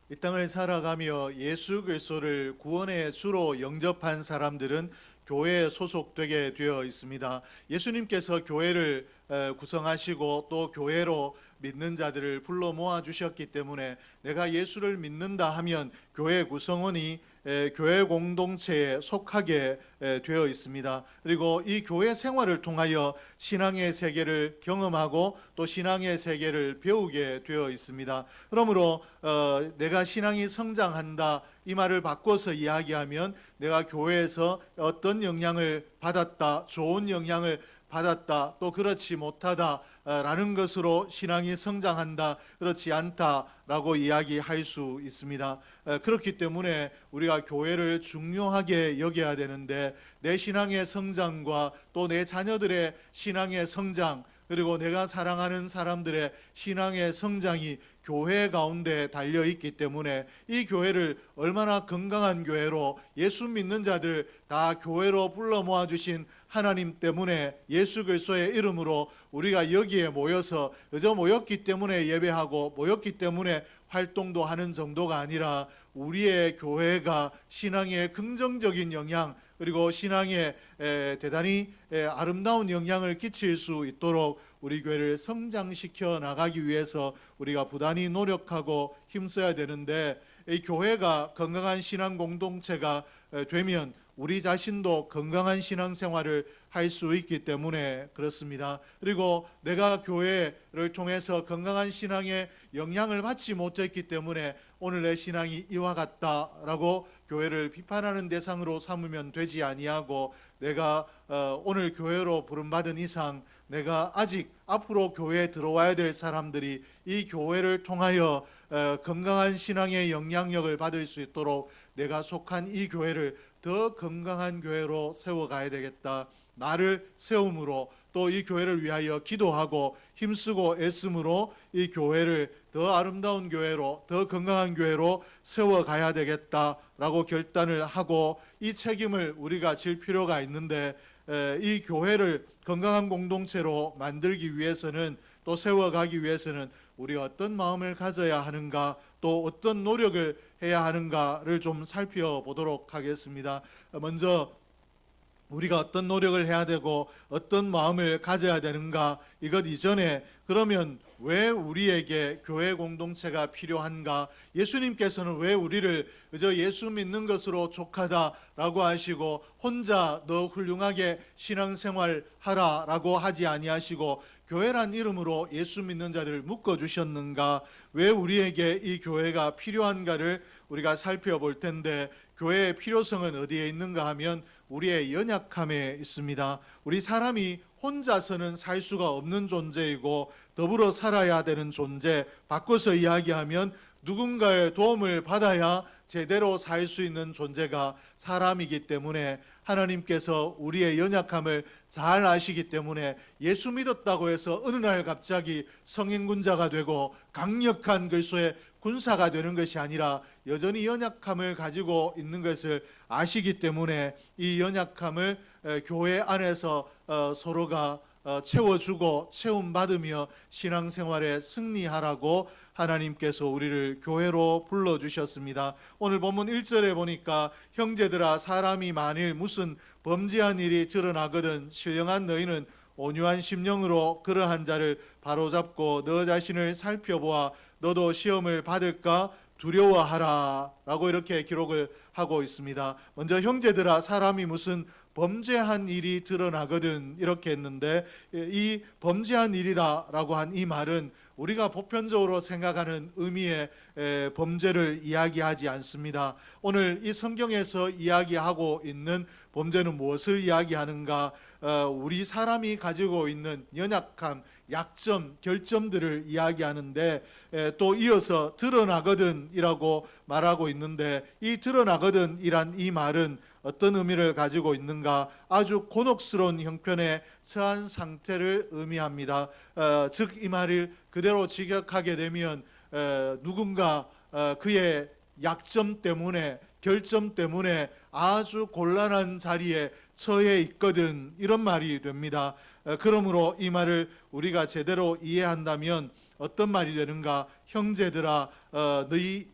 이 땅을 살아가며 예수 그리스도를 구원의 주로 영접한 사람들은 교회에 소속되게 되어 있습니다. 예수님께서 교회를 구성하시고 또 교회로 믿는 자들을 불러 모아 주셨기 때문에 내가 예수를 믿는다 하면 교회 구성원이 교회 공동체에 속하게 되어 있습니다. 그리고 이 교회 생활을 통하여 신앙의 세계를 경험하고 또 신앙의 세계를 배우게 되어 있습니다. 그러므로 내가 신앙이 성장한다 이 말을 바꿔서 이야기하면 내가 교회에서 어떤 영향을 받았다, 좋은 영향을 받았다, 또 그렇지 못하다 라는 것으로 신앙이 성장한다, 그렇지 않다라고 이야기할 수 있습니다. 그렇기 때문에 우리가 교회를 중요하게 여겨야 되는데 내 신앙의 성장과 또 내 자녀들의 신앙의 성장, 그리고 내가 사랑하는 사람들의 신앙의 성장이 교회 가운데 달려 있기 때문에 이 교회를 얼마나 건강한 교회로 예수 믿는 자들 다 교회로 불러 모아 주신 하나님 때문에 예수 그리스도의 이름으로 우리가 여기에 모여서 그저 모였기 때문에 예배하고 모였기 때문에 활동도 하는 정도가 아니라 우리의 교회가 신앙에 긍정적인 영향, 그리고 신앙에 대단히 아름다운 영향을 끼칠 수 있도록 우리 교회를 성장시켜 나가기 위해서 우리가 부단히 노력하고 힘써야 되는데, 이 교회가 건강한 신앙 공동체가 되면 우리 자신도 건강한 신앙생활을 할 수 있기 때문에 그렇습니다. 그리고 내가 교회를 통해서 건강한 신앙의 영향을 받지 못했기 때문에 오늘 내 신앙이 이와 같다라고 교회를 비판하는 대상으로 삼으면 되지 아니하고, 내가 오늘 교회로 부름받은 이상 내가 아직 앞으로 교회에 들어와야 될 사람들이 이 교회를 통하여 건강한 신앙의 영향력을 받을 수 있도록 내가 속한 이 교회를 더 건강한 교회로 세워가야 되겠다. 나를 세움으로 또 이 교회를 위하여 기도하고 힘쓰고 애씀으로 이 교회를 더 아름다운 교회로, 더 건강한 교회로 세워가야 되겠다라고 결단을 하고 이 책임을 우리가 질 필요가 있는데, 이 교회를 건강한 공동체로 만들기 위해서는, 또 세워가기 위해서는 우리가 어떤 마음을 가져야 하는가, 또 어떤 노력을 해야 하는가를 좀 살펴보도록 하겠습니다. 먼저 우리가 어떤 노력을 해야 되고 어떤 마음을 가져야 되는가, 이것 이전에 그러면 왜 우리에게 교회 공동체가 필요한가? 예수님께서는 왜 우리를 그저 예수 믿는 것으로 족하다라고 하시고 혼자 너 훌륭하게 신앙생활 하라라고 하지 아니하시고 교회란 이름으로 예수 믿는 자들을 묶어주셨는가? 왜 우리에게 이 교회가 필요한가를 우리가 살펴볼 텐데, 교회의 필요성은 어디에 있는가 하면 우리의 연약함에 있습니다. 우리 사람이 혼자서는 살 수가 없는 존재이고 더불어 살아야 되는 존재, 바꿔서 이야기하면 누군가의 도움을 받아야 제대로 살 수 있는 존재가 사람이기 때문에 하나님께서 우리의 연약함을 잘 아시기 때문에 예수 믿었다고 해서 어느 날 갑자기 성인군자가 되고 강력한 그리스도의 군사가 되는 것이 아니라 여전히 연약함을 가지고 있는 것을 아시기 때문에 이 연약함을 교회 안에서 서로가 채워주고 채움받으며 신앙생활에 승리하라고 하나님께서 우리를 교회로 불러주셨습니다. 오늘 본문 1절에 보니까 형제들아, 사람이 만일 무슨 범죄한 일이 드러나거든 신령한 너희는 온유한 심령으로 그러한 자를 바로잡고 너 자신을 살펴보아 너도 시험을 받을까 두려워하라 라고 이렇게 기록을 하고 있습니다. 먼저 형제들아, 사람이 무슨 범죄한 일이 드러나거든 이렇게 했는데, 이 범죄한 일이라 라고 한 이 말은 우리가 보편적으로 생각하는 의미의 범죄를 이야기하지 않습니다. 오늘 이 성경에서 이야기하고 있는 범죄는 무엇을 이야기하는가? 우리 사람이 가지고 있는 연약함, 약점, 결점들을 이야기하는데, 또 이어서 드러나거든 이라고 말하고 있는데, 이 드러나거든 이란 이 말은 어떤 의미를 가지고 있는가? 아주 곤혹스러운 형편에 처한 상태를 의미합니다. 즉 이 말을 그대로 직역하게 되면 누군가 그의 약점 때문에, 결점 때문에 아주 곤란한 자리에 처해 있거든, 이런 말이 됩니다. 그러므로 이 말을 우리가 제대로 이해한다면 어떤 말이 되는가? 형제들아, 너희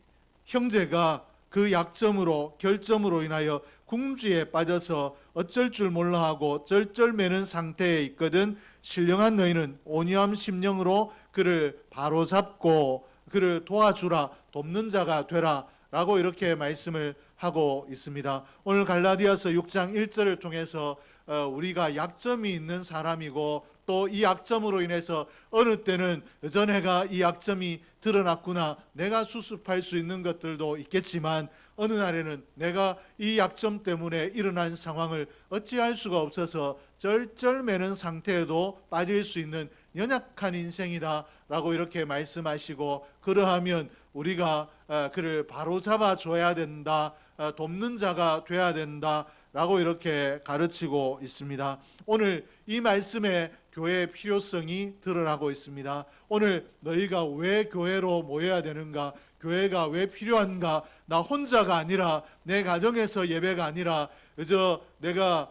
형제가 그 약점으로 결점으로 인하여 궁지에 빠져서 어쩔 줄 몰라 하고 쩔쩔매는 상태에 있거든 신령한 너희는 온유함 심령으로 그를 바로잡고 그를 도와주라, 돕는 자가 되라 라고 이렇게 말씀을 하고 있습니다. 오늘 갈라디아서 6장 1절을 통해서 우리가 약점이 있는 사람이고 또 이 약점으로 인해서 어느 때는 전에가 이 약점이 드러났구나, 내가 수습할 수 있는 것들도 있겠지만 어느 날에는 내가 이 약점 때문에 일어난 상황을 어찌할 수가 없어서 쩔쩔매는 상태에도 빠질 수 있는 연약한 인생이다 라고 이렇게 말씀하시고, 그러하면 우리가 그를 바로잡아 줘야 된다, 돕는 자가 돼야 된다 라고 이렇게 가르치고 있습니다. 오늘 이 말씀에 교회의 필요성이 드러나고 있습니다. 오늘 너희가 왜 교회로 모여야 되는가, 교회가 왜 필요한가, 나 혼자가 아니라, 내 가정에서 예배가 아니라 그저 내가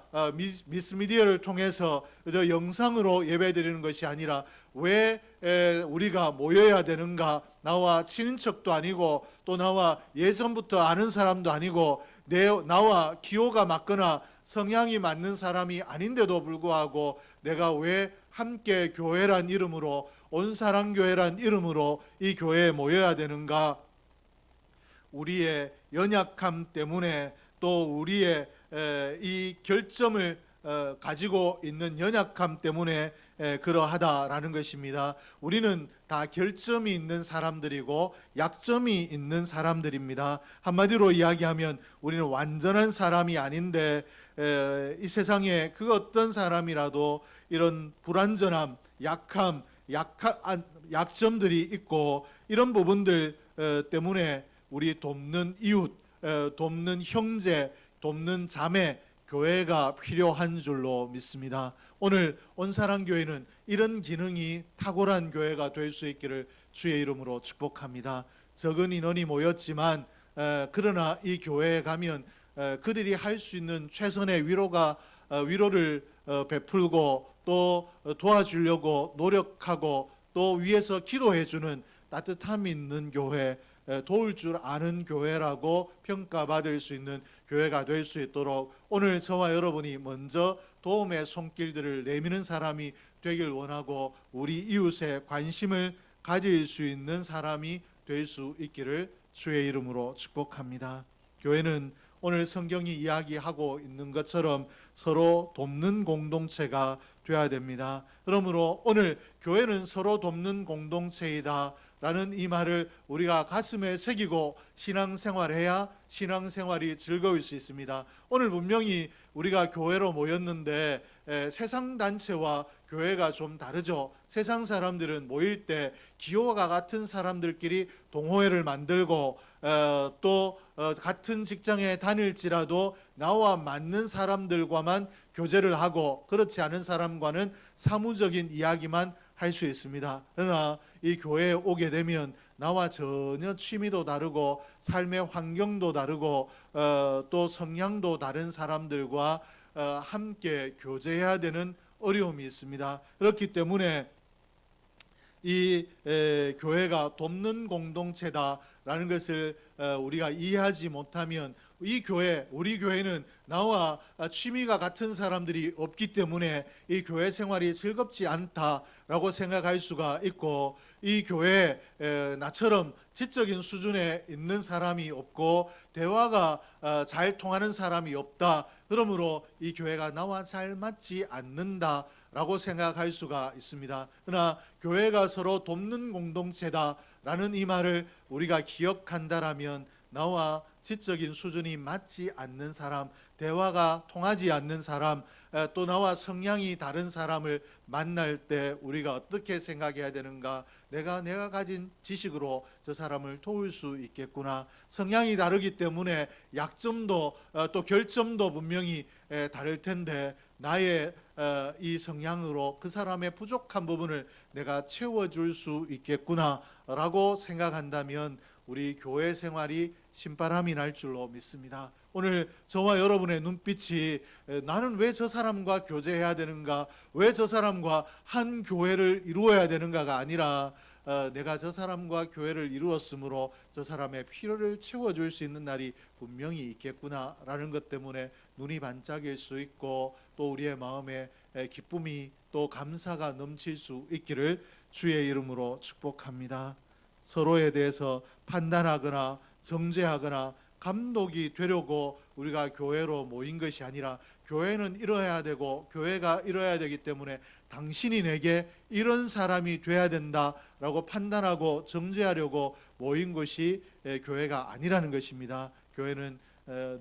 미스미디어를 통해서 그저 영상으로 예배드리는 것이 아니라 왜 우리가 모여야 되는가, 나와 친인척도 아니고 또 나와 예전부터 아는 사람도 아니고 나와 기호가 맞거나 성향이 맞는 사람이 아닌데도 불구하고 내가 왜 함께 교회란 이름으로, 온사랑교회란 이름으로 이 교회에 모여야 되는가? 우리의 연약함 때문에, 또 우리의 이 결점을 가지고 있는 연약함 때문에 그러하다라는 것입니다. 우리는 다 결점이 있는 사람들이고 약점이 있는 사람들입니다. 한마디로 이야기하면 우리는 완전한 사람이 아닌데 이 세상에 그 어떤 사람이라도 이런 불완전함, 약점들이 있고, 이런 부분들 때문에 우리 돕는 이웃, 돕는 형제, 돕는 자매, 교회가 필요한 줄로 믿습니다. 오늘 온사랑교회는 이런 기능이 탁월한 교회가 될 수 있기를 주의 이름으로 축복합니다. 적은 인원이 모였지만 그러나 이 교회에 가면 그들이 할 수 있는 최선의 위로를 베풀고 또 도와주려고 노력하고 또 위에서 기도해주는 따뜻함이 있는 교회, 도울 줄 아는 교회라고 평가받을 수 있는 교회가 될 수 있도록 오늘 저와 여러분이 먼저 도움의 손길들을 내미는 사람이 되길 원하고, 우리 이웃에 관심을 가질 수 있는 사람이 될 수 있기를 주의 이름으로 축복합니다. 교회는 오늘 성경이 이야기하고 있는 것처럼 서로 돕는 공동체가 되어야 됩니다. 그러므로 오늘 교회는 서로 돕는 공동체이다 라는 이 말을 우리가 가슴에 새기고 신앙생활해야 신앙생활이 즐거울 수 있습니다. 오늘 분명히 우리가 교회로 모였는데 세상 단체와 교회가 좀 다르죠. 세상 사람들은 모일 때 기호가 같은 사람들끼리 동호회를 만들고 또 같은 직장에 다닐지라도 나와 맞는 사람들과만 교제를 하고, 그렇지 않은 사람과는 사무적인 이야기만 할 수 있습니다. 그러나 이 교회에 오게 되면 나와 전혀 취미도 다르고 삶의 환경도 다르고 또 성향도 다른 사람들과 함께 교제해야 되는 어려움이 있습니다. 그렇기 때문에 이 교회가 돕는 공동체다라는 것을 우리가 이해하지 못하면 이 교회, 우리 교회는 나와 취미가 같은 사람들이 없기 때문에 이 교회 생활이 즐겁지 않다라고 생각할 수가 있고, 이 교회에 나처럼 지적인 수준에 있는 사람이 없고 대화가 잘 통하는 사람이 없다, 그러므로 이 교회가 나와 잘 맞지 않는다 라고 생각할 수가 있습니다. 그러나 교회가 서로 돕는 공동체다라는 이 말을 우리가 기억한다라면 나와 지적인 수준이 맞지 않는 사람, 대화가 통하지 않는 사람, 또 나와 성향이 다른 사람을 만날 때 우리가 어떻게 생각해야 되는가? 내가 가진 지식으로 저 사람을 도울 수 있겠구나. 성향이 다르기 때문에 약점도 또 결점도 분명히 다를 텐데 나의 이 성향으로 그 사람의 부족한 부분을 내가 채워줄 수 있겠구나 라고 생각한다면 우리 교회 생활이 신바람이 날 줄로 믿습니다. 오늘 저와 여러분의 눈빛이 나는 왜 저 사람과 교제해야 되는가, 왜 저 사람과 한 교회를 이루어야 되는가가 아니라 내가 저 사람과 교회를 이루었으므로 저 사람의 필요를 채워줄 수 있는 날이 분명히 있겠구나라는 것 때문에 눈이 반짝일 수 있고 또 우리의 마음에 기쁨이 또 감사가 넘칠 수 있기를 주의 이름으로 축복합니다. 서로에 대해서 판단하거나 정죄하거나 감독이 되려고 우리가 교회로 모인 것이 아니라 교회는 이뤄야 되고 교회가 이뤄야 되기 때문에 당신이 내게 이런 사람이 돼야 된다라고 판단하고 정죄하려고 모인 것이 교회가 아니라는 것입니다. 교회는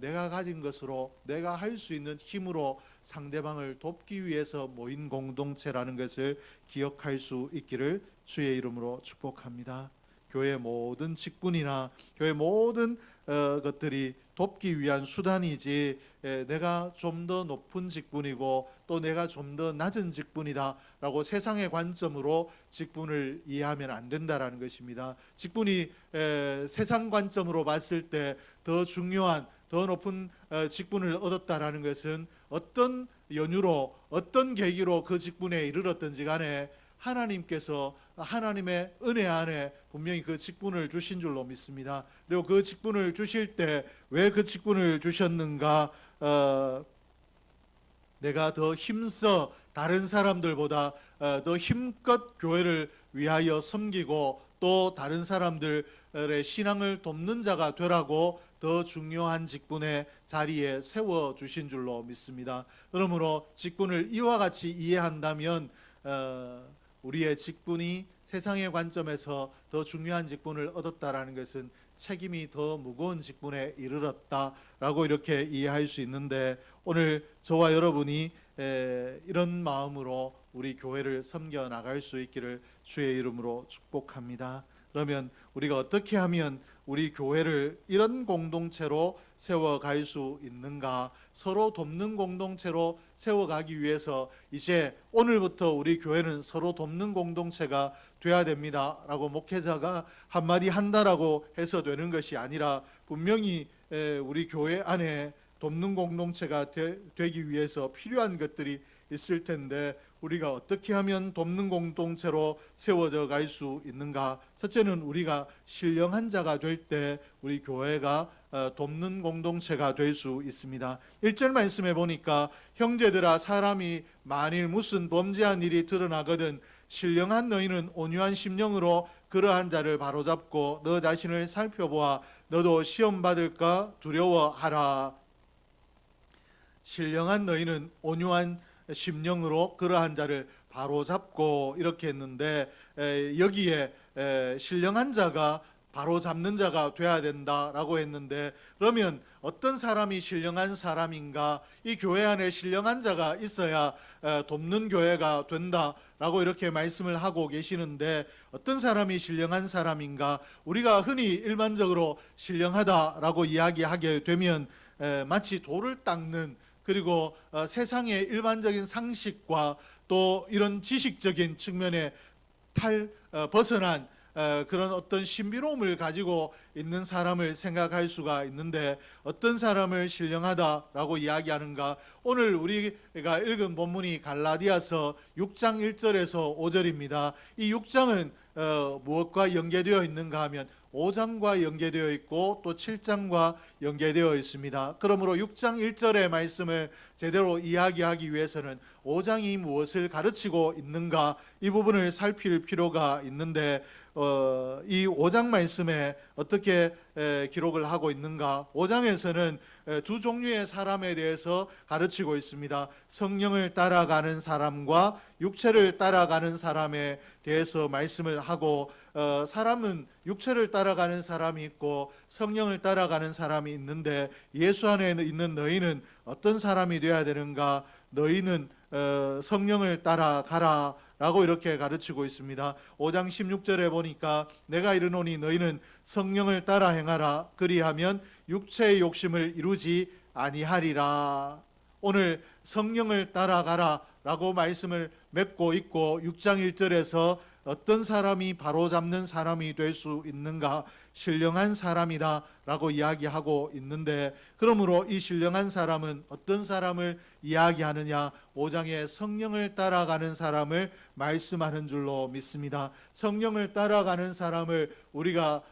내가 가진 것으로 내가 할 수 있는 힘으로 상대방을 돕기 위해서 모인 공동체라는 것을 기억할 수 있기를 주의 이름으로 축복합니다. 교회의 모든 직분이나 교회 모든 것들이 돕기 위한 수단이지 내가 좀 더 높은 직분이고 또 내가 좀 더 낮은 직분이다라고 세상의 관점으로 직분을 이해하면 안 된다라는 것입니다. 직분이 세상 관점으로 봤을 때 더 중요한 더 높은 직분을 얻었다라는 것은 어떤 연유로 어떤 계기로 그 직분에 이르렀든지 간에 하나님께서 하나님의 은혜 안에 분명히 그 직분을 주신 줄로 믿습니다. 그리고 그 직분을 주실 때 왜 그 직분을 주셨는가? 내가 더 힘써 다른 사람들보다 더 힘껏 교회를 위하여 섬기고 또 다른 사람들의 신앙을 돕는 자가 되라고 더 중요한 직분의 자리에 세워주신 줄로 믿습니다. 그러므로 직분을 이와 같이 이해한다면 우리의 직분이 세상의 관점에서 더 중요한 직분을 얻었다라는 것은 책임이 더 무거운 직분에 이르렀다라고 이렇게 이해할 수 있는데 오늘 저와 여러분이 이런 마음으로 우리 교회를 섬겨 나갈 수 있기를 주의 이름으로 축복합니다. 그러면 우리가 어떻게 하면 우리 교회를 이런 공동체로 세워갈 수 있는가? 서로 돕는 공동체로 세워가기 위해서 이제 오늘부터 우리 교회는 서로 돕는 공동체가 돼야 됩니다 라고 목회자가 한마디 한다라고 해서 되는 것이 아니라 분명히 우리 교회 안에 돕는 공동체가 되기 위해서 필요한 것들이 있을 텐데 우리가 어떻게 하면 돕는 공동체로 세워져 갈 수 있는가? 첫째는 우리가 신령한 자가 될 때 우리 교회가 돕는 공동체가 될 수 있습니다. 1절 말씀에 보니까 형제들아 사람이 만일 무슨 범죄한 일이 드러나거든 신령한 너희는 온유한 심령으로 그러한 자를 바로잡고 너 자신을 살펴보아 너도 시험 받을까 두려워하라. 신령한 너희는 온유한 심령으로 그러한 자를 바로잡고 이렇게 했는데 여기에 신령한 자가 바로잡는 자가 돼야 된다라고 했는데 그러면 어떤 사람이 신령한 사람인가? 이 교회 안에 신령한 자가 있어야 돕는 교회가 된다라고 이렇게 말씀을 하고 계시는데 어떤 사람이 신령한 사람인가? 우리가 흔히 일반적으로 신령하다라고 이야기하게 되면 마치 돌을 닦는 그리고 세상의 일반적인 상식과 또 이런 지식적인 측면에 벗어난 그런 어떤 신비로움을 가지고 있는 사람을 생각할 수가 있는데 어떤 사람을 신령하다라고 이야기하는가? 오늘 우리가 읽은 본문이 갈라디아서 6장 1절에서 5절입니다. 이 6장은 무엇과 연계되어 있는가 하면 5장과 연계되어 있고 또 7장과 연계되어 있습니다. 그러므로 6장 1절의 말씀을 제대로 이야기하기 위해서는 5장이 무엇을 가르치고 있는가 이 부분을 살필 필요가 있는데 이 5장 말씀에 어떻게 기록을 하고 있는가? 5장에서는 두 종류의 사람에 대해서 가르치고 있습니다. 성령을 따라가는 사람과 육체를 따라가는 사람에 대해서 말씀을 하고 사람은 육체를 따라가는 사람이 있고 성령을 따라가는 사람이 있는데 예수 안에 있는 너희는 어떤 사람이 되어야 되는가? 너희는 성령을 따라가라 라고 이렇게 가르치고 있습니다. 5장 16절에 보니까 내가 이르노니 너희는 성령을 따라 행하라 그리하면 육체의 욕심을 이루지 아니하리라. 오늘 성령을 따라가라 라고 말씀을 맺고 있고 6장 1절에서 어떤 사람이 바로잡는 사람이 될 수 있는가? 신령한 사람이다 라고 이야기하고 있는데, 그러므로 이 신령한 사람은 어떤 사람을 이야기하느냐? 5장에 성령을 따라가는 사람을 말씀하는 줄로 믿습니다. 성령을 따라가는 사람을 우리가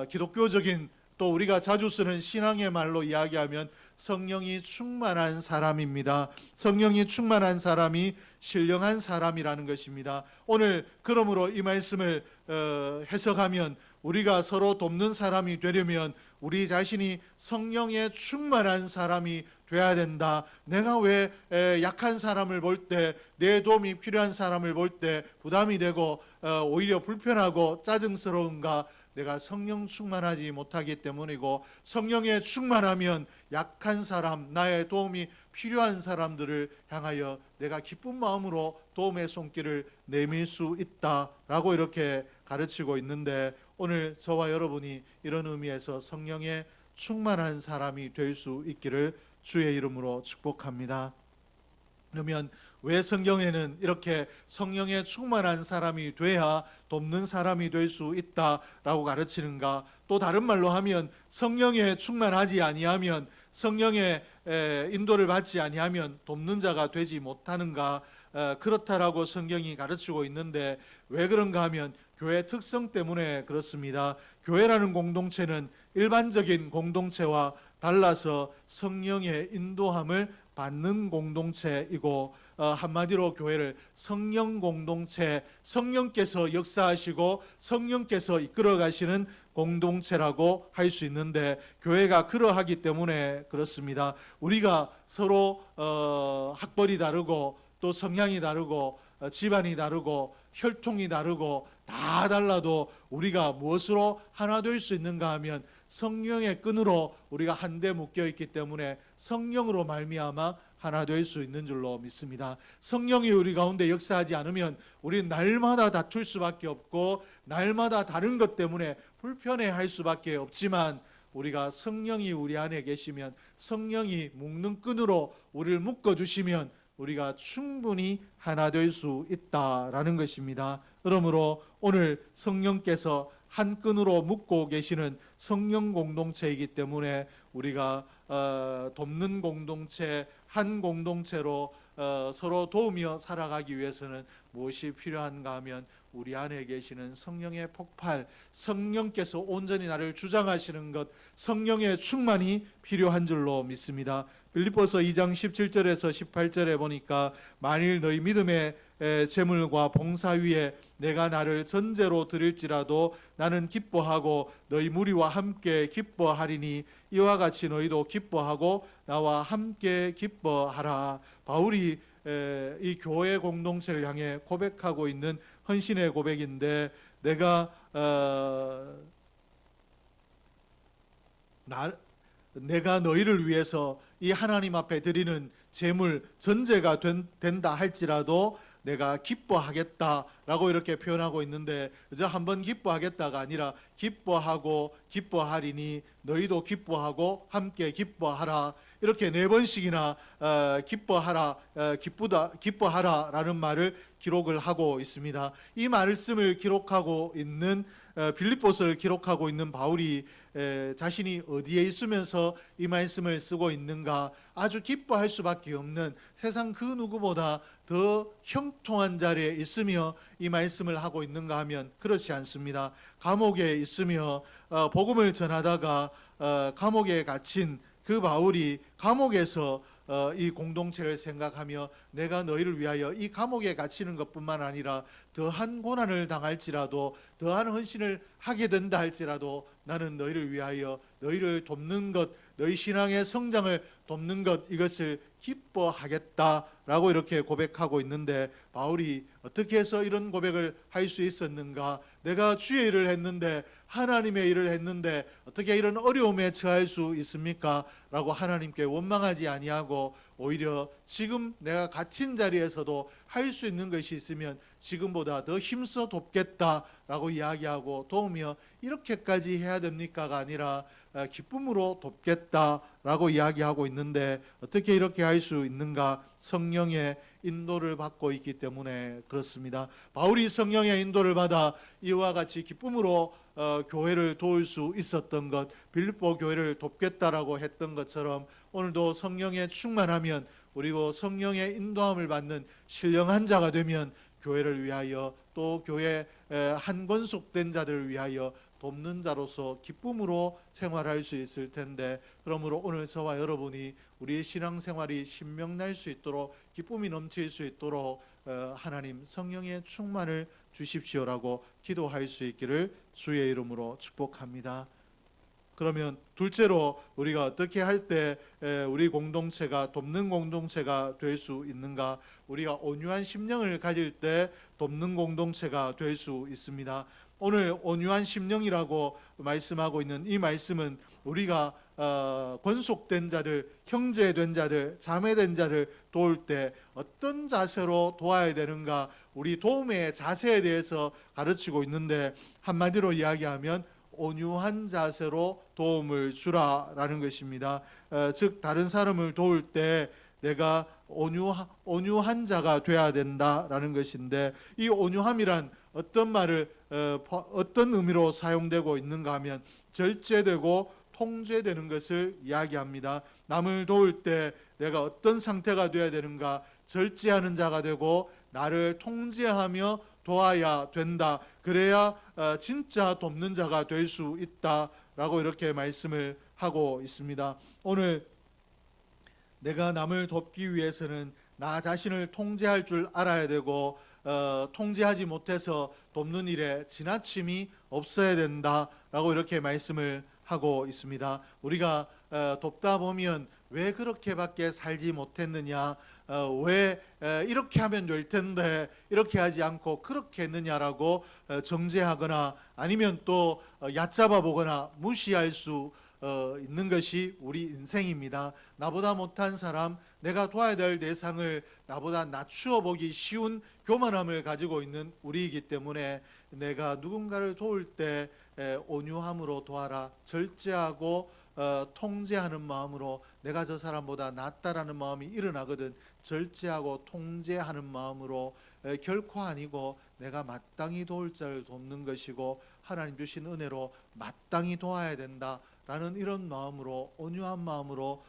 기독교적인, 또 우리가 자주 쓰는 신앙의 말로 이야기하면 성령이 충만한 사람입니다. 성령이 충만한 사람이 신령한 사람이라는 것입니다. 오늘 그러므로 이 말씀을 해석하면, 우리가 서로 돕는 사람이 되려면 우리 자신이 성령에 충만한 사람이 돼야 된다. 내가 왜 약한 사람을 볼 때, 내 도움이 필요한 사람을 볼 때 부담이 되고 오히려 불편하고 짜증스러운가? 내가 성령 충만하지 못하기 때문이고, 성령에 충만하면 약한 사람, 나의 도움이 필요한 사람들을 향하여 내가 기쁜 마음으로 도움의 손길을 내밀 수 있다라고 이렇게 가르치고 있는데, 오늘 저와 여러분이 이런 의미에서 성령에 충만한 사람이 될 수 있기를 주의 이름으로 축복합니다. 그러면 왜 성경에는 이렇게 성령에 충만한 사람이 돼야 돕는 사람이 될 수 있다라고 가르치는가? 또 다른 말로 하면 성령에 충만하지 아니하면, 성령의 인도를 받지 아니하면 돕는 자가 되지 못하는가? 그렇다라고 성경이 가르치고 있는데, 왜 그런가 하면 교회 특성 때문에 그렇습니다. 교회라는 공동체는 일반적인 공동체와 달라서 성령의 인도함을 받는 공동체이고, 한마디로 교회를 성령 공동체, 성령께서 역사하시고 성령께서 이끌어 가시는 공동체라고 할 수 있는데, 교회가 그러하기 때문에 그렇습니다. 우리가 서로 학벌이 다르고 또 성향이 다르고 집안이 다르고 혈통이 다르고 다 달라도 우리가 무엇으로 하나 될 수 있는가 하면 성령의 끈으로 우리가 한데 묶여 있기 때문에 성령으로 말미암아 하나 될 수 있는 줄로 믿습니다. 성령이 우리 가운데 역사하지 않으면 우리는 날마다 다툴 수밖에 없고 날마다 다른 것 때문에 불편해할 수밖에 없지만, 우리가 성령이 우리 안에 계시면, 성령이 묶는 끈으로 우리를 묶어주시면 우리가 충분히 하나 될 수 있다라는 것입니다. 그러므로 오늘 성령께서 한 끈으로 묶고 계시는 성령 공동체이기 때문에 우리가 돕는 공동체, 한 공동체로 서로 도우며 살아가기 위해서는 무엇이 필요한가 하면 우리 안에 계시는 성령의 폭발, 성령께서 온전히 나를 주장하시는 것, 성령의 충만이 필요한 줄로 믿습니다. 빌립보서 2장 17절에서 18절에 보니까, 만일 너희 믿음의 재물과 봉사 위에 내가 나를 전제로 드릴지라도 나는 기뻐하고 너희 무리와 함께 기뻐하리니 이와 같이 너희도 기뻐하고 나와 함께 기뻐하라. 바울이 이 교회 공동체를 향해 고백하고 있는 헌신의 고백인데, 내가 너희를 위해서 이 하나님 앞에 드리는 제물 전제가 된다 할지라도 내가 기뻐하겠다라고 이렇게 표현하고 있는데, 그저 한번 기뻐하겠다가 아니라 기뻐하고 기뻐하리니 너희도 기뻐하고 함께 기뻐하라, 이렇게 4번씩이나 기뻐하라, 기뻐하라라는 말을 기록을 하고 있습니다. 이 말씀을 기록하고 있는 빌립보서를 기록하고 있는 바울이 자신이 어디에 있으면서 이 말씀을 쓰고 있는가? 아주 기뻐할 수밖에 없는, 세상 그 누구보다 더 형통한 자리에 있으며 이 말씀을 하고 있는가 하면 그렇지 않습니다. 감옥에 있으며 복음을 전하다가 감옥에 갇힌 그 바울이 감옥에서 이 공동체를 생각하며 내가 너희를 위하여 이 감옥에 갇히는 것뿐만 아니라 더한 고난을 당할지라도, 더한 헌신을 하게 된다 할지라도 나는 너희를 위하여 너희를 돕는 것, 너희 신앙의 성장을 돕는 것, 이것을 기뻐하겠다라고 이렇게 고백하고 있는데, 바울이 어떻게 해서 이런 고백을 할 수 있었는가? 내가 주의 일을 했는데, 하나님의 일을 했는데 어떻게 이런 어려움에 처할 수 있습니까? 라고 하나님께 원망하지 아니하고 오히려 지금 내가 갇힌 자리에서도 할 수 있는 것이 있으면 지금보다 더 힘써 돕겠다라고 이야기하고 도우며, 이렇게까지 해야 됩니까가 아니라 기쁨으로 돕겠다라고 이야기하고 있는데, 어떻게 이렇게 할 수 있는가? 성령의 인도를 받고 있기 때문에 그렇습니다. 바울이 성령의 인도를 받아 이와 같이 기쁨으로 교회를 도울 수 있었던 것, 빌립보 교회를 돕겠다라고 했던 것처럼 오늘도 성령의 충만하면, 그리고 성령의 인도함을 받는 신령한 자가 되면 교회를 위하여, 또 교회 한 권속된 자들을 위하여 돕는 자로서 기쁨으로 생활할 수 있을 텐데, 그러므로 오늘 저와 여러분이 우리의 신앙생활이 신명날 수 있도록, 기쁨이 넘칠 수 있도록 하나님 성령의 충만을 주십시오라고 기도할 수 있기를 주의 이름으로 축복합니다. 그러면 둘째로, 우리가 어떻게 할 때 우리 공동체가 돕는 공동체가 될 수 있는가? 우리가 온유한 심령을 가질 때 돕는 공동체가 될 수 있습니다. 오늘 온유한 심령이라고 말씀하고 있는 이 말씀은 우리가 권속된 자들, 형제된 자들, 자매된 자들 도울 때 어떤 자세로 도와야 되는가, 우리 도움의 자세에 대해서 가르치고 있는데, 한마디로 이야기하면 온유한 자세로 도움을 주라라는 것입니다. 즉 다른 사람을 도울 때 내가 온유한 자가 돼야 된다라는 것인데, 이 온유함이란 어떤 말을 어떤 의미로 사용되고 있는가 하면 절제되고 통제되는 것을 이야기합니다. 남을 도울 때 내가 어떤 상태가 되어야 되는가? 절제하는 자가 되고 나를 통제하며 도와야 된다. 그래야 진짜 돕는 자가 될 수 있다라고 이렇게 말씀을 하고 있습니다. 오늘 내가 남을 돕기 위해서는 나 자신을 통제할 줄 알아야 되고, 통제하지 못해서 돕는 일에 지나침이 없어야 된다라고 이렇게 말씀을 하고 있습니다. 우리가 돕다 보면 왜 그렇게밖에 살지 못했느냐, 왜 이렇게 하면 될 텐데 이렇게 하지 않고 그렇게 했느냐라고 정죄하거나 아니면 또 얕잡아 보거나 무시할 수 있는 것이 우리 인생입니다. 나보다 못한 사람, 내가 도와야 될 대상을 나보다 낮추어 보기 쉬운 교만함을 가지고 있는 우리이기 때문에, 내가 누군가를 도울 때 온유함으로 도와라, 절제하고 통제하는 마음으로, 내가 저 사람보다 낫다라는 마음이 일어나거든 절제하고 통제하는 마음으로, 결코 아니고 내가 마땅히 도울 자를 돕는 것이고 하나님 주신 은혜로 마땅히 도와야 된다 라는 이런 마음으로, 온유한 마음으로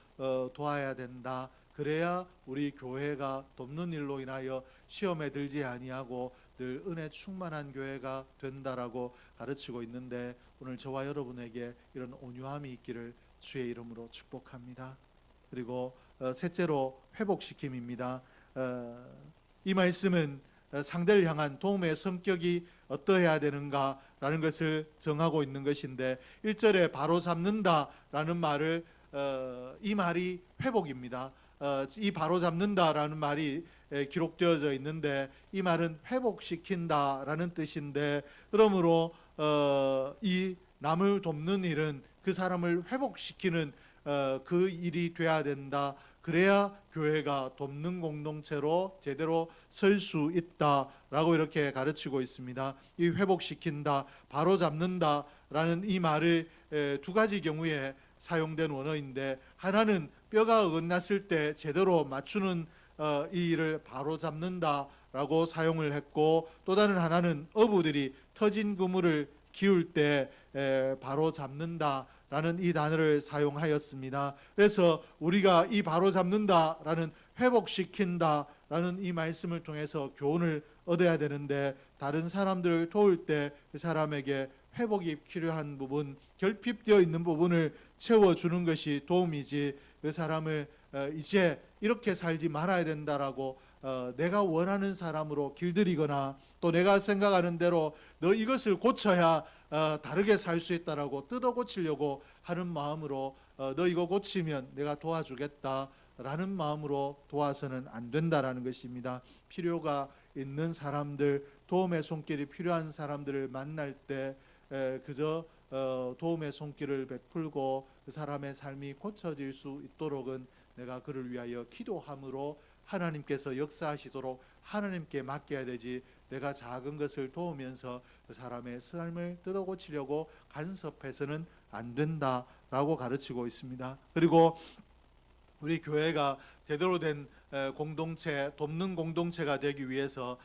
도와야 된다. 그래야 우리 교회가 돕는 일로 인하여 시험에 들지 아니하고 늘 은혜 충만한 교회가 된다라고 가르치고 있는데, 오늘 저와 여러분에게 이런 온유함이 있기를 주의 이름으로 축복합니다. 그리고 셋째로 회복시킴입니다. 이 말씀은 상대를 향한 도움의 성격이 어떠해야 되는가라는 것을 정하고 있는 것인데, 1절에 바로 잡는다라는 말을, 이 말이 회복입니다. 이 바로 잡는다라는 말이 기록되어져 있는데, 이 말은 회복시킨다라는 뜻인데, 그러므로 이 남을 돕는 일은 그 사람을 회복시키는 그 일이 돼야 된다. 그래야 교회가 돕는 공동체로 제대로 설 수 있다라고 이렇게 가르치고 있습니다. 이 회복시킨다, 바로잡는다라는 이 말을 두 가지 경우에 사용된 원어인데, 하나는 뼈가 어긋났을 때 제대로 맞추는 이 일을 바로잡는다라고 사용을 했고, 또 다른 하나는 어부들이 터진 그물을 기울 때 바로잡는다라는 이 단어를 사용하였습니다. 그래서 우리가 이 바로잡는다라는, 회복시킨다라는 이 말씀을 통해서 교훈을 얻어야 되는데, 다른 사람들을 도울 때 그 사람에게 회복이 필요한 부분, 결핍되어 있는 부분을 채워주는 것이 도움이지, 그 사람을 이제 이렇게 살지 말아야 된다라고 내가 원하는 사람으로 길들이거나, 또 내가 생각하는 대로 너 이것을 고쳐야 다르게 살 수 있다라고 뜯어 고치려고 하는 마음으로, 너 이거 고치면 내가 도와주겠다라는 마음으로 도와서는 안 된다라는 것입니다. 필요가 있는 사람들, 도움의 손길이 필요한 사람들을 만날 때 그저 도움의 손길을 베풀고 그 사람의 삶이 고쳐질 수 있도록은 내가 그를 위하여 기도함으로 하나님께서 역사하시도록 하나님께 맡겨야 되지, 내가 작은 것을 도우면서 그 사람의 삶을 뜯어 고치려고 간섭해서는 안 된다라고 가르치고 있습니다. 그리고 우리 교회가 제대로 된 공동체, 돕는 공동체가 되기 위해서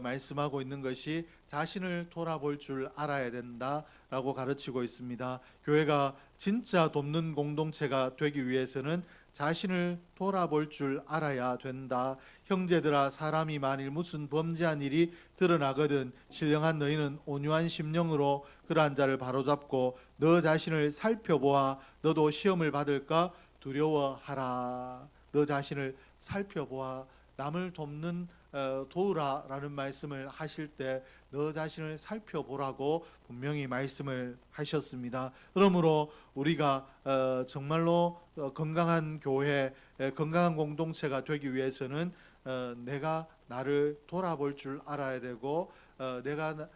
말씀하고 있는 것이 자신을 돌아볼 줄 알아야 된다라고 가르치고 있습니다. 교회가 진짜 돕는 공동체가 되기 위해서는 자신을 돌아볼 줄 알아야 된다. 형제들아, 사람이 만일 무슨 범죄한 일이 드러나거든 신령한 너희는 온유한 심령으로 그러한 자를 바로잡고 너 자신을 살펴보아 너도 시험을 받을까 두려워하라. 너 자신을 살펴보아. 남을 돕는 도우라라는 말씀을 하실 때 너 자신을 살펴보라고 분명히 말씀을 하셨습니다. 그러므로 우리가 정말로 건강한 교회, 건강한 공동체가 되기 위해서는 내가 나를 돌아볼 줄 알아야 되고 내가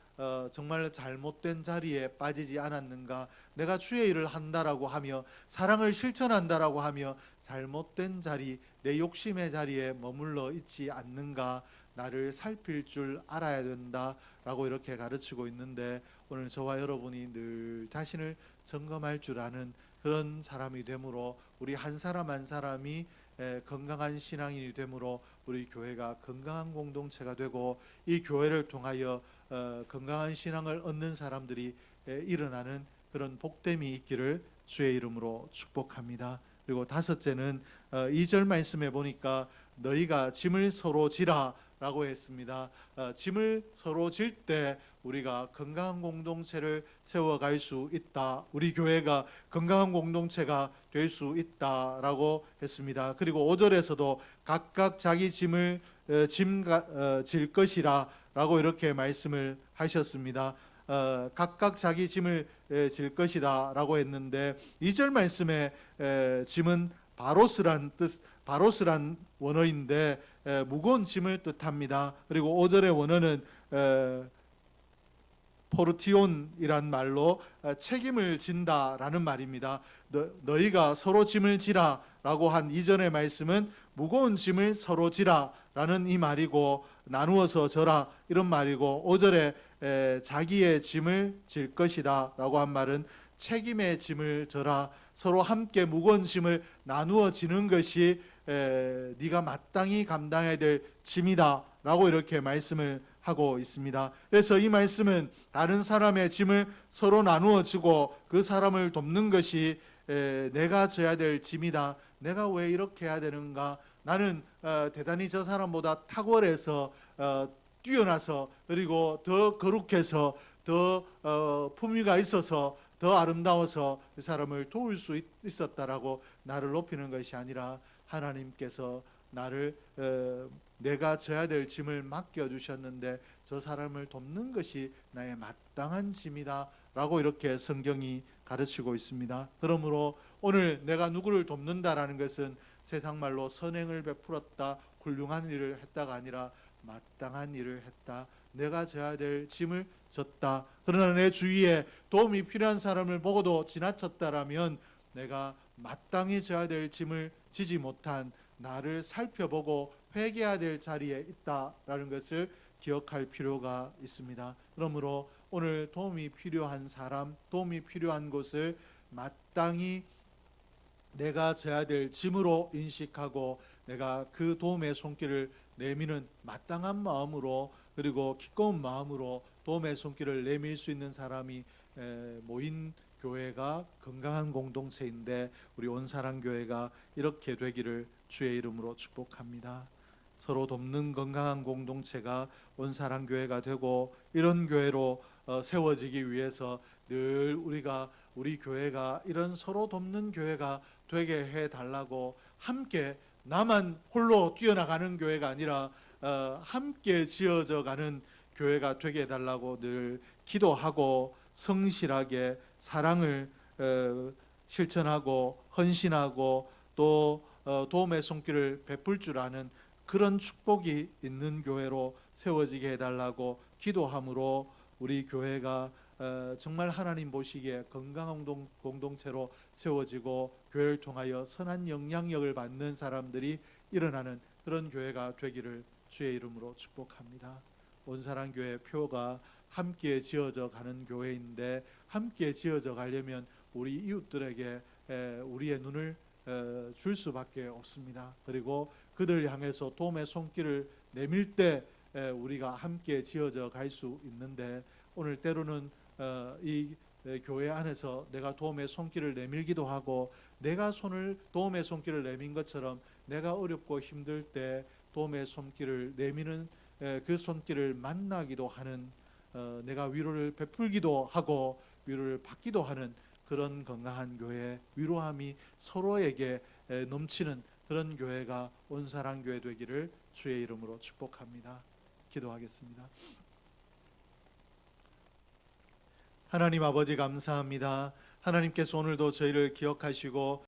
정말 잘못된 자리에 빠지지 않았는가, 내가 주의 일을 한다라고 하며 사랑을 실천한다라고 하며 잘못된 자리, 내 욕심의 자리에 머물러 있지 않는가, 나를 살필 줄 알아야 된다라고 이렇게 가르치고 있는데, 오늘 저와 여러분이 늘 자신을 점검할 줄 아는 그런 사람이 되므로 우리 한 사람 한 사람이 건강한 신앙인이 되므로 우리 교회가 건강한 공동체가 되고 이 교회를 통하여 건강한 신앙을 얻는 사람들이 일어나는 그런 복됨이 있기를 주의 이름으로 축복합니다. 그리고 다섯째는 2절 말씀에 보니까 너희가 짐을 서로 지라 라고 했습니다. 짐을 서로 질 때 우리가 건강한 공동체를 세워갈 수 있다. 우리 교회가 건강한 공동체가 될 수 있다라고 했습니다. 그리고 5절에서도 각각 자기 짐을 질 것이라 라고 이렇게 말씀을 하셨습니다. 각각 자기 짐을 질 것이다 라고 했는데 2절 말씀에 짐은 바로스란 원어인데 무거운 짐을 뜻합니다. 그리고 5절의 원어는 포르티온이란 말로 책임을 진다라는 말입니다. 너희가 서로 짐을 지라 라고 한 이전의 말씀은 무거운 짐을 서로 지라 라는 이 말이고 나누어서 져라 이런 말이고, 5절에 자기의 짐을 질 것이다 라고 한 말은 책임의 짐을 져라, 서로 함께 무거운 짐을 나누어 지는 것이 네가 마땅히 감당해야 될 짐이다 라고 이렇게 말씀을 하고 있습니다. 그래서 이 말씀은 다른 사람의 짐을 서로 나누어 지고 그 사람을 돕는 것이 내가 져야 될 짐이다. 내가 왜 이렇게 해야 되는가? 나는 대단히 저 사람보다 탁월해서 뛰어나서 그리고 더 거룩해서 더 품위가 있어서 더 아름다워서 그 사람을 도울 수 있었다라고 나를 높이는 것이 아니라 하나님께서 나를 내가 져야 될 짐을 맡겨주셨는데 저 사람을 돕는 것이 나의 마땅한 짐이다 라고 이렇게 성경이 가르치고 있습니다. 그러므로 오늘 내가 누구를 돕는다라는 것은 세상 말로 선행을 베풀었다, 훌륭한 일을 했다가 아니라 마땅한 일을 했다, 내가 져야 될 짐을 졌다. 그러나 내 주위에 도움이 필요한 사람을 보고도 지나쳤다라면 내가 마땅히 져야 될 짐을 지지 못한, 나를 살펴보고 회개해야 될 자리에 있다라는 것을 기억할 필요가 있습니다. 그러므로 오늘 도움이 필요한 사람, 도움이 필요한 곳을 마땅히 내가 져야 될 짐으로 인식하고 내가 그 도움의 손길을 내미는 마땅한 마음으로, 그리고 기꺼운 마음으로 도움의 손길을 내밀 수 있는 사람이 모인 교회가 건강한 공동체인데, 우리 온사랑교회가 이렇게 되기를 주의 이름으로 축복합니다. 서로 돕는 건강한 공동체가 온사랑교회가 되고, 이런 교회로 세워지기 위해서 늘 우리 교회가 이런 서로 돕는 교회가 되게 해달라고, 함께 나만 홀로 뛰어나가는 교회가 아니라 함께 지어져 가는 교회가 되게 해달라고 늘 기도하고 성실하게 사랑을 실천하고 헌신하고 또 도움의 손길을 베풀 줄 아는 그런 축복이 있는 교회로 세워지게 해달라고 기도함으로 우리 교회가 정말 하나님 보시기에 건강한 공동체로 세워지고 교회를 통하여 선한 영향력을 받는 사람들이 일어나는 그런 교회가 되기를 주의 이름으로 축복합니다. 온사랑교회 표가 함께 지어져 가는 교회인데, 함께 지어져 가려면 우리 이웃들에게 우리의 눈을 줄 수밖에 없습니다. 그리고 그들을 향해서 도움의 손길을 내밀 때 우리가 함께 지어져 갈 수 있는데, 오늘 때로는 이 교회 안에서 내가 도움의 손길을 내밀기도 하고, 내가 도움의 손길을 내민 것처럼 내가 어렵고 힘들 때 도움의 손길을 내미는 그 손길을 만나기도 하는, 내가 위로를 베풀기도 하고 위로를 받기도 하는 그런 건강한 교회, 위로함이 서로에게 넘치는 그런 교회가 온사랑교회 되기를 주의 이름으로 축복합니다. 기도하겠습니다. 하나님 아버지 감사합니다. 하나님께서 오늘도 저희를 기억하시고